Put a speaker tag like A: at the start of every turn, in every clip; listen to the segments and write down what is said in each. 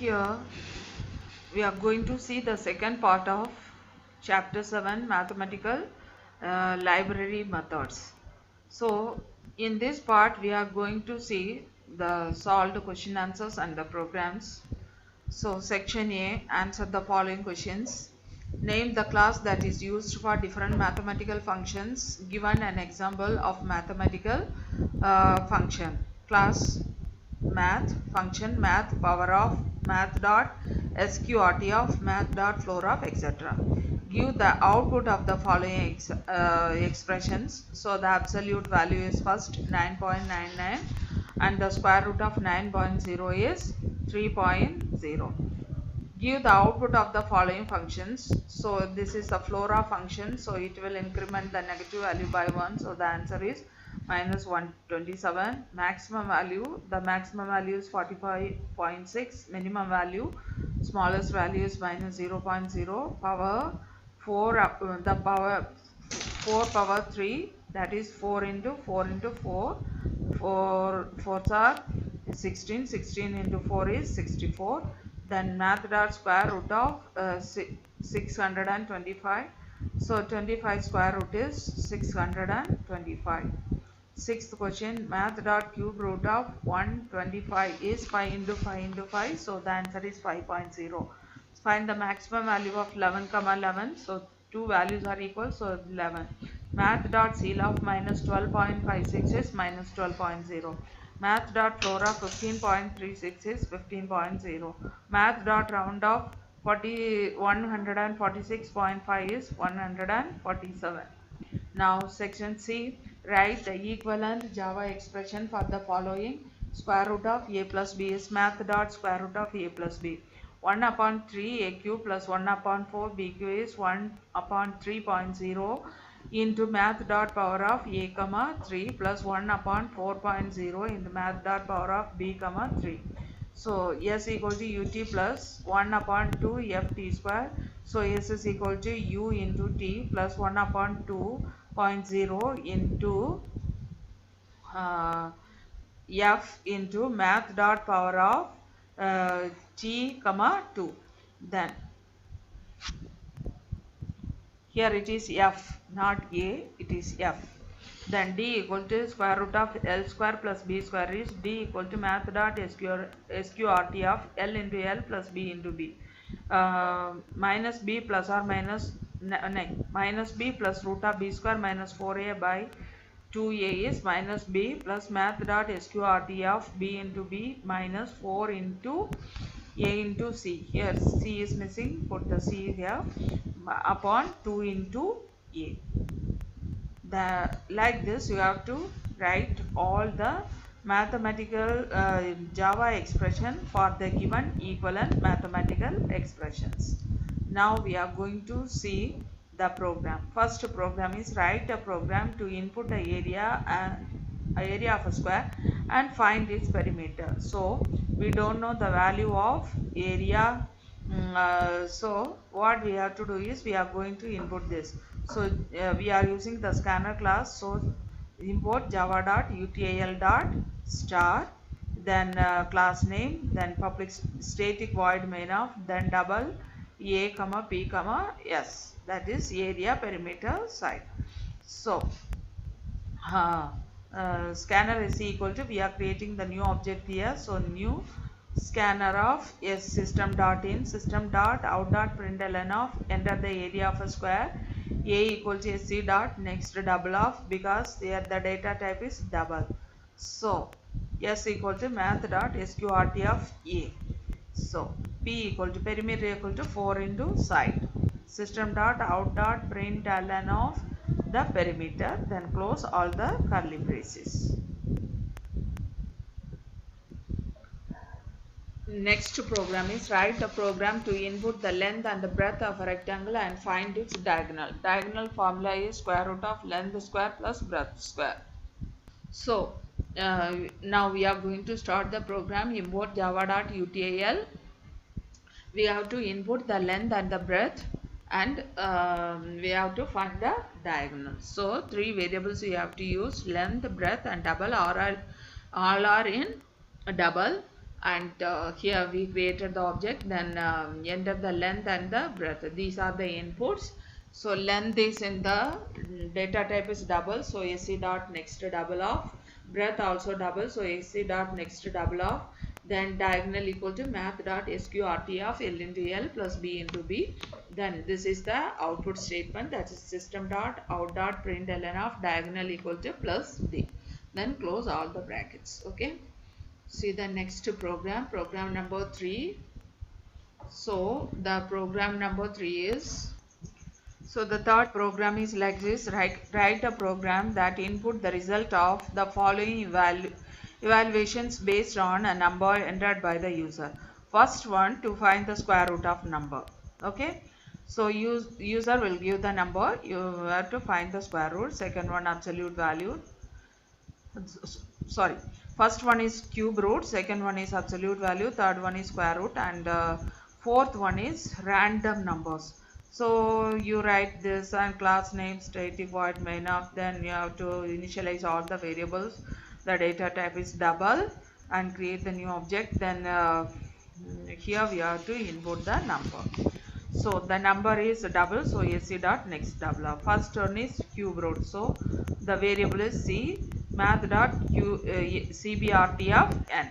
A: Here we are going to see the second part of chapter 7, mathematical library methods. So in this part we are going to see the solved question answers and the programs. So section A, answer the following questions. Name the class that is used for different mathematical functions. Given an example of mathematical function. Class math, function math, power of, math dot, sqrt of, math dot, floor of, etc. Give the output of the following expressions. So the absolute value is first 9.99 and the square root of 9.0 is 3.0. Give the output of the following functions. So this is a floor function, so it will increment the negative value by 1. So the answer is minus 127. Maximum value, the maximum value is 45.6. Minimum value, smallest value is minus 0.0. Power 4, the power 4 power 3, that is 4 into 4 into 4. 4 4s are 16. 16 into 4 is 64. Then math dot square root of 625. So 25 square root is 625. Sixth question, math dot cube root of 125 is 5 into 5 into 5. So the answer is 5.0. Find the maximum value of 11 comma 11. So two values are equal, so 11. Math dot ceil of minus 12.56 is minus 12.0. Math dot floor of 15.36 is 15.0. Math dot round of 146.5 is 147. Now section C, write the equivalent Java expression for the following. Square root of a plus b is math dot square root of a plus b. 1 upon 3 aq plus 1 upon 4 bq is 1 upon 3.0 into math dot power of a comma 3 plus 1 upon 4.0 into math dot power of b comma 3. So s equal to ut plus 1 upon 2 ft square. So s is equal to u into t plus 1 upon 2.0 into f into math dot power of t comma 2. Then here it is f, not a, it is f. Then d equal to square root of l square plus b square is d equal to math dot sqrt of l into l plus b into b. Minus b plus or minus minus b plus root of b square minus 4a by 2a is minus b plus math dot sqrt of b into b minus 4 into a into c. Here c is missing, put the c here, upon 2 into a. Like this you have to write all the mathematical Java expression for the given equivalent mathematical expressions. Now we are going to see the program. First program is write a program to input the area of a square and find its perimeter. So we don't know the value of area. So what we have to do is we are going to input this. So we are using the scanner class. So import java.util.star, then class name, then public static void main of, then double a comma p comma s, that is area perimeter side. So scanner is equal to, we are creating the new object here. So new scanner of s system dot in system dot out dot println of, enter the area of a square, a equal to sc dot next double of, because here the data type is double. So s equal to math dot sqrt of a. So p equal to perimeter equal to 4 into side, system dot out dot println of the perimeter, then close all the curly braces. Next program is write a program to input the length and the breadth of a rectangle and find its diagonal. Diagonal formula is square root of length square plus breadth square. So now we are going to start the program. Import java.util. We have to input the length and the breadth, and we have to find the diagonal. So three variables we have to use, length, breadth and double, all are in double. and here we created the object, then enter the length and the breadth. These are the inputs. So length is in the data type is double, so AC dot next double of, breadth also double, so AC dot next double of, then diagonal equal to math dot sqrt of L into L plus B into B. Then this is the output statement, that is system dot out dot println of diagonal equal to plus D. Then close all the brackets. Okay. See the next program number 3. So the program number 3 is, so the third program is like this. Write a program that input the result of the following evaluations based on a number entered by the user. First one, to find the square root of number. Okay. So user will give the number, you have to find the square root. Second one, absolute value. Sorry, first one is cube root, second one is absolute value, third one is square root, and fourth one is random numbers. So you write this and class name, static void main of, then you have to initialize all the variables. The data type is double and create the new object. Then here we have to input the number. So the number is double, so AC dot next double. First one is cube root, so the variable is C math dot CBRT of n.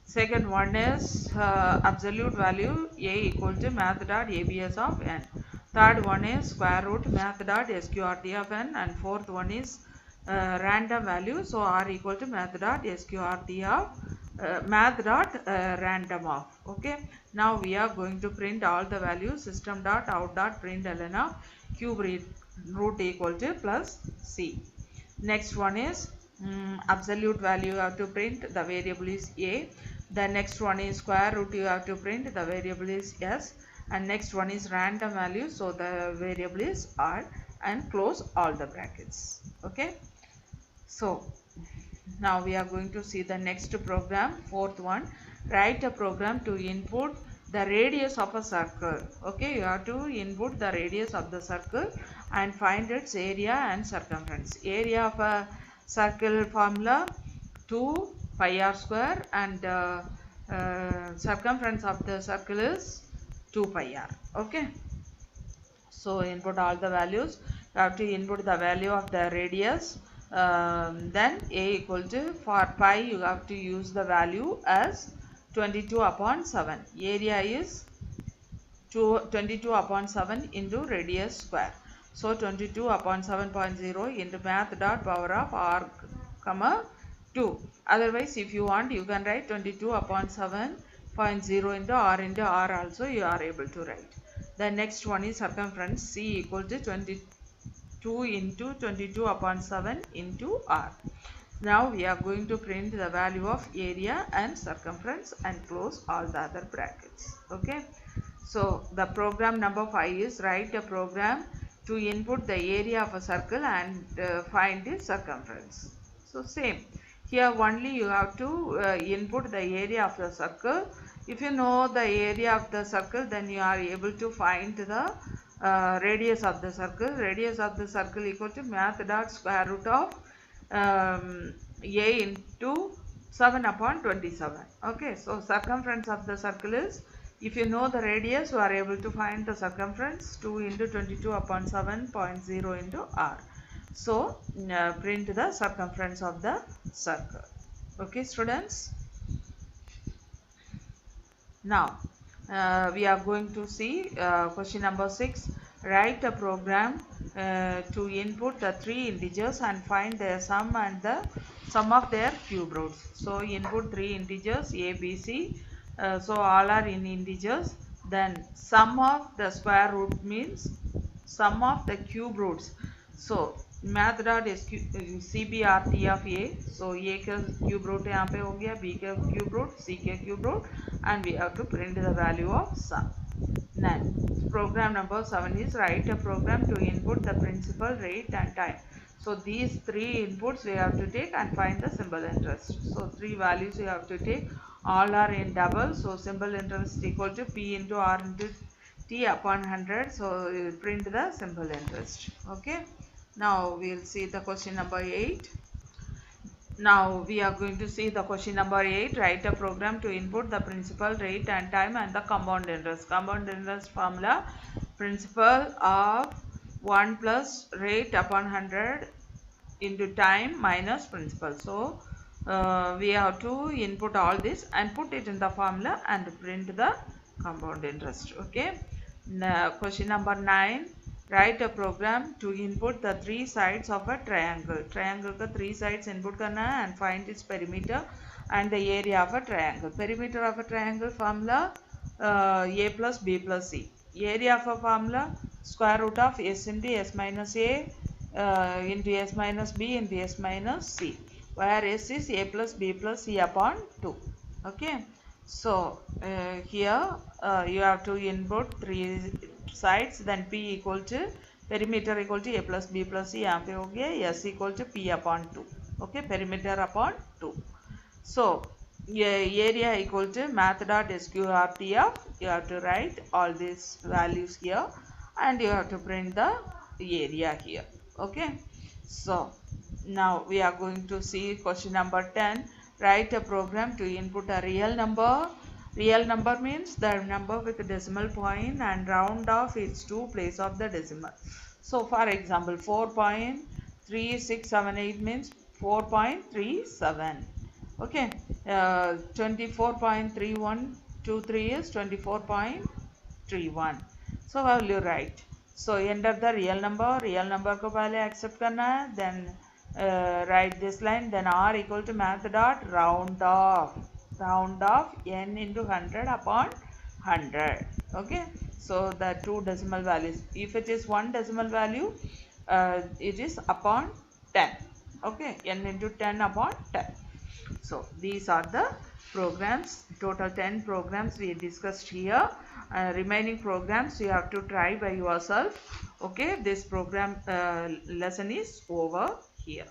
A: Second one is absolute value A equal to math dot ABS of n. Third one is square root math dot SQRT of n, and fourth one is random value, so R equal to math dot SQRT of math dot random of. Okay, now we are going to print all the values. System dot out dot println of cube root equal to plus C. Next one is absolute value you have to print, the variable is A. The next one is square root, you have to print, the variable is S. And next one is random value, so the variable is R, and close all the brackets. Okay, so now we are going to see the next program, fourth one. Write a program to input the radius of a circle. Okay, you have to input the radius of the circle and find its area and circumference. Area of a circle formula 2 pi r square, and circumference of the circle is 2 pi r. Okay, so input all the values. You have to input the value of the radius. Then A equal to, for pi you have to use the value as 22 upon 7. Area is 22 upon 7 into radius square. So 22 upon 7.0 into math dot power of r comma 2. Otherwise, if you want, you can write 22 upon 7.0 into r also you are able to write. The next one is circumference, C equal to 22 into 22 upon 7 into r. Now we are going to print the value of area and circumference and close all the other brackets. Okay. So the program number 5 is write a program to input the area of a circle and find the circumference. So same. Here only you have to input the area of the circle. If you know the area of the circle, then you are able to find the radius of the circle. Radius of the circle equal to math dot square root of A into 7 upon 27. Okay, so circumference of the circle is, if you know the radius, you are able to find the circumference 2 into 22 upon 7.0 into r. So print the circumference of the circle. Okay, students. Now we are going to see question number 6. Write a program to input the 3 integers and find their sum and the sum of their cube roots. So input 3 integers A, B, C. So all are in integers. Then sum of the square root means sum of the cube roots. So math dot CBRT of A. So A का cube root यहाँ पे हो गया, B का cube root, C का cube root, and we have to print the value of sum. Then program number 7 is write a program to input the principal, rate and time. So these 3 inputs we have to take and find the simple interest. So 3 values you have to take. All are in double. So simple interest equal to P into R into T upon 100. So we will print the simple interest. Okay. Now we will see the question number 8. Now we are going to see the question number 8. Write a program to input the principal, rate and time and the compound interest. Compound interest formula: principal of 1 plus rate upon 100 into time minus principal. So we have to input all this and put it in the formula and print the compound interest. Okay. Now, question number 9. Write a program to input the three sides of a triangle. Triangle का three sides input करना है and find its perimeter and the area of a triangle. Perimeter of a triangle formula a plus b plus c. Area of a formula square root of s into s minus a into s minus b into s minus c, where s is a plus b plus c upon 2. Okay. So here you have to input three sides, then p equal to perimeter equal to a plus b plus c, यहाँ पे हो गया s equal to p upon 2. Okay, perimeter upon 2. So area equal to math dot sqrtf. You have to write all these values here and you have to print the area here. Okay. So now we are going to see question number 10. Write a program to input a real number. Real number means the number with a decimal point and round off its two place of the decimal. So for example 4.3678 means 4.37. Okay. 24.3123 is 24.31. So how will you write? So enter the real number. Real number को पहले accept करना है. Then write this line. Then r equal to math dot round off. Round off n into 100 upon 100. Okay. So the two decimal values. If it is one decimal value, it is upon 10. Okay. N into 10 upon 10. So these are the programs, total 10 programs we discussed here. Remaining programs you have to try by yourself. Okay, this program lesson is over here.